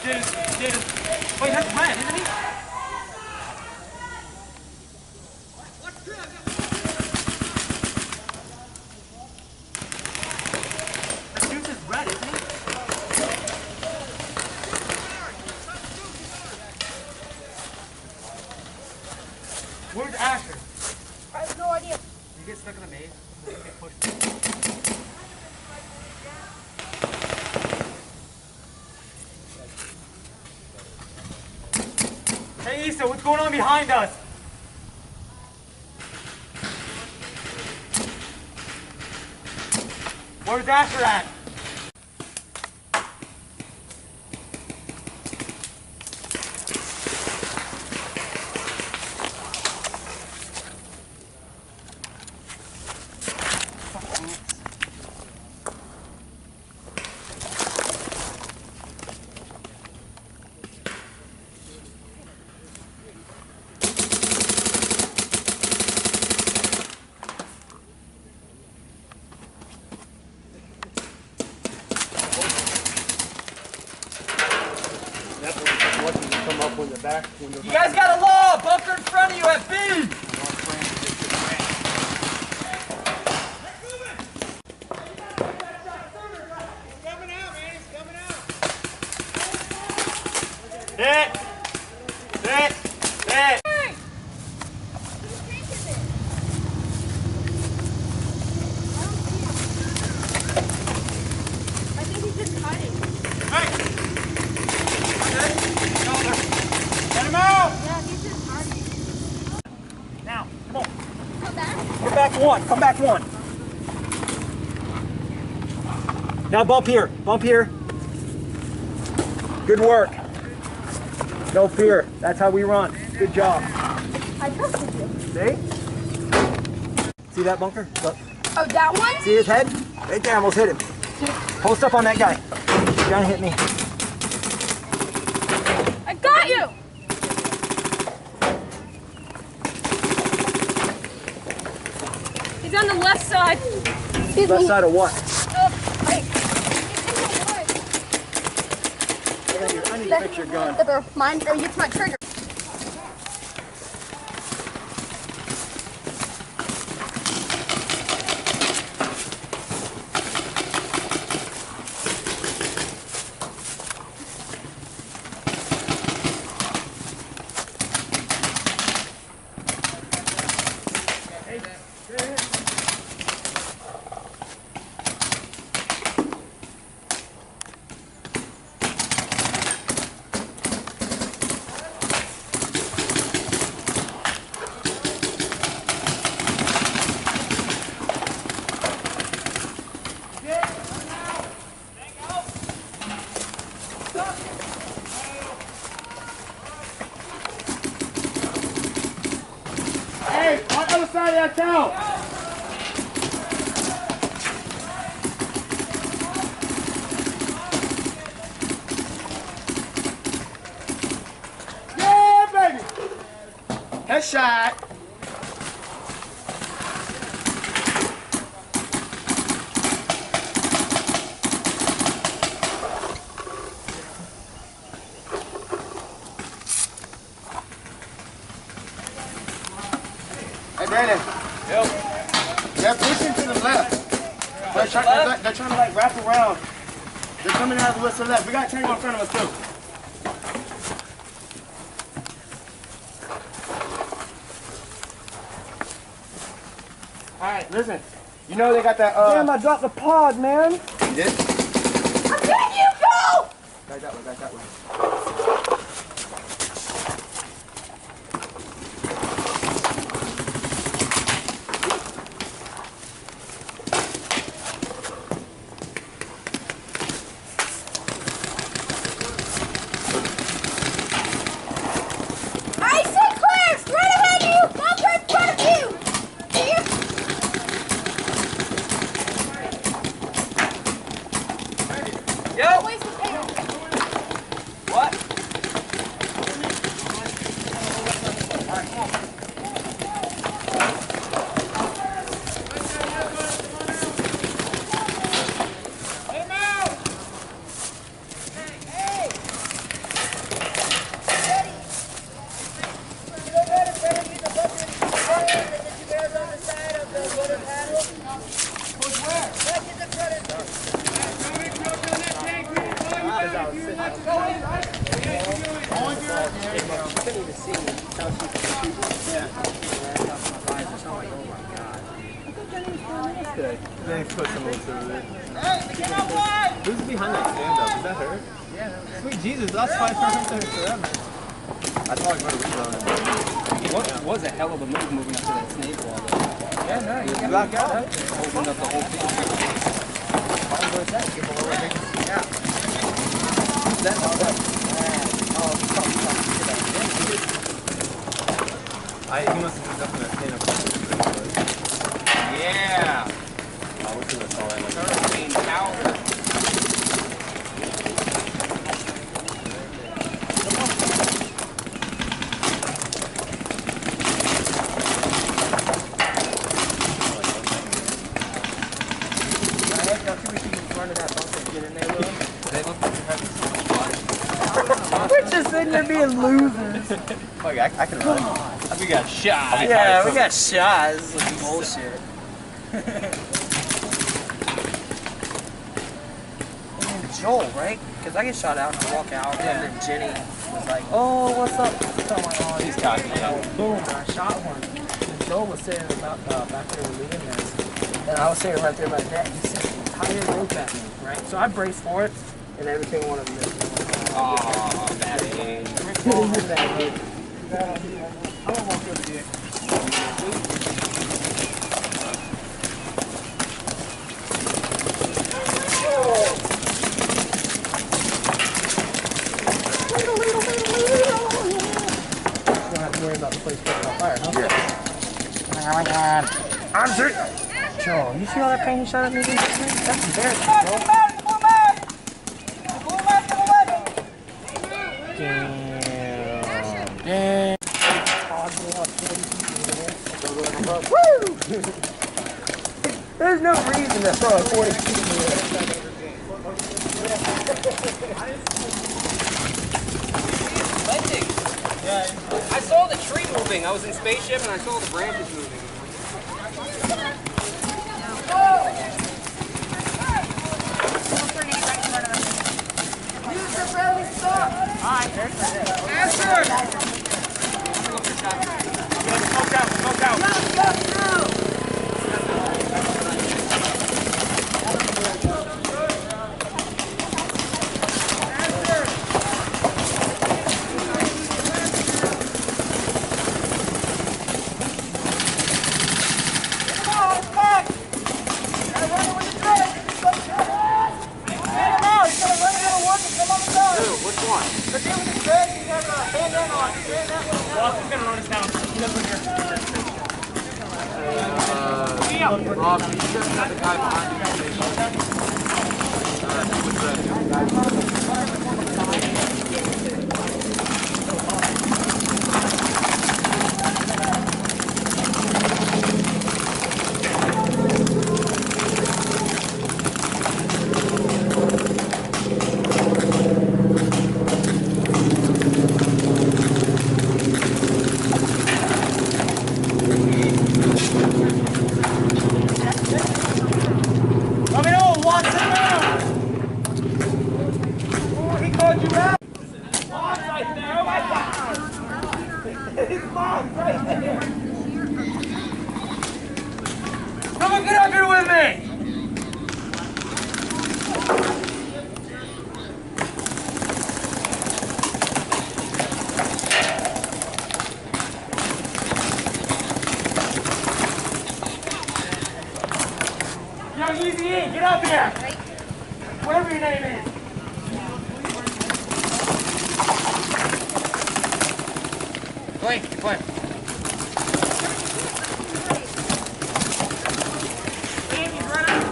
Wait, that's red, isn't he? That juice is red, isn't he? Where's Asher? I have no idea. You get stuck in the maze? You get pushed. Hey Issa, what's going on behind us? Where's Asher at? You guys got a law! Bunker in front of you at B! Hit! Hit! Hit! I think he's just hiding. Hey! Let him out! Yeah, he's just hiding. Now, come on. Come back. Get back one. Come back one. Now bump here. Bump here. Good work. No fear. That's how we run. Good job. I trusted you. See? See that bunker? Look. Oh, that one? See his head? Right there. Almost hit him. Post up on that guy. You're gonna hit me. I got you! He's on the left side. Excuse Left me. side of what? Wait. I need to fix your gun. Mine, or it's my trigger. Hey, on the other side of that town. Yeah, baby. Headshot. Hey, Brandon. Yo. They're pushing to the left. They're trying to like wrap around. They're coming out of the west to the left. We got Tango in front of us too. Alright, listen. You know they got that Damn, I dropped the pod, man. You did? I'm getting you, go! Guys that way, guys that way. I said clear! Straight ahead of you! Bunker in front of you! Do you? Yo! Waste the tail. What? They put some over there. Who's behind that stand-up? Is that her? Yeah. Sweet Jesus, that's 5 perfect there forever. I thought I was going to rebound it. What was a hell of a move moving up to that snake wall though? Yeah, no, you got that. Opened up the whole thing. Yeah. That's all that. He must have been up in that stand-up. Yeah. I wish I saw that. Hurricane power. We're just sitting there being losers. Okay, I can run. We got shot. Yeah, we got shot. This is bullshit. And Joel, right? Because I get shot out and I walk out, and then Jenny was like, "Oh, what's up?" He's cocky, yeah. Boom! And I shot one. And Joel was saying about back there with Liam there, and I was saying right there by that. He said the entire rope at me, right? So I braced for it, and everything wanted to miss. Oh, that is. I won't walk over to you. Don't have to worry about the place catching on fire, huh? Yeah. Oh my god. I'm Joe, you see all that paint you shot at me? That's embarrassing, bro. Damn. Woo! There's no reason to throw a 40 feet in the air. I saw the tree moving. I was in spaceship and I saw the branches moving. Rob, you just have the guy behind Someone get up here with me! Yo, Easy E, get up here! Whatever your name is. Wait.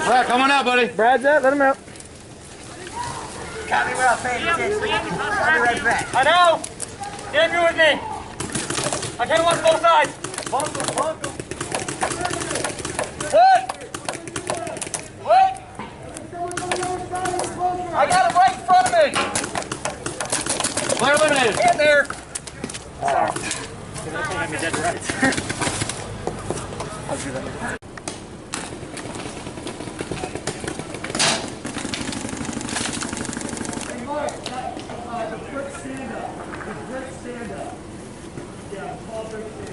Brad, come on out, buddy. Brad's out, let him out. Got me without paying attention. I'll be right back. I know! Get up here with me! I can't watch both sides! Wait! I got him right in front of me! Player eliminated. Get there! Oh. Me dead right. I'll do that. The brick stand-up. Yeah, Paul brick stand-up.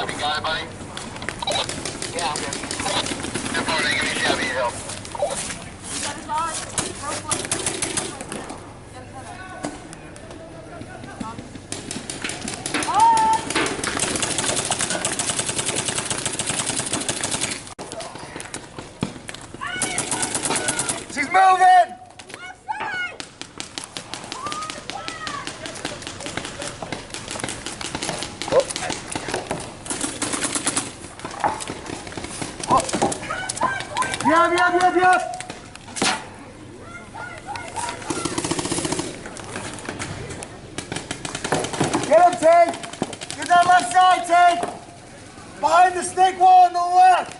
Shelby. Got it, buddy? Yeah, I'm good. Good morning. Give me Shelby. Help. She's moving! Yep. Get him, Tank! Get that left side, Tank! Behind the snake wall on the left!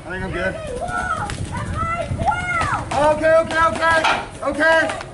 I think I'm good. Okay.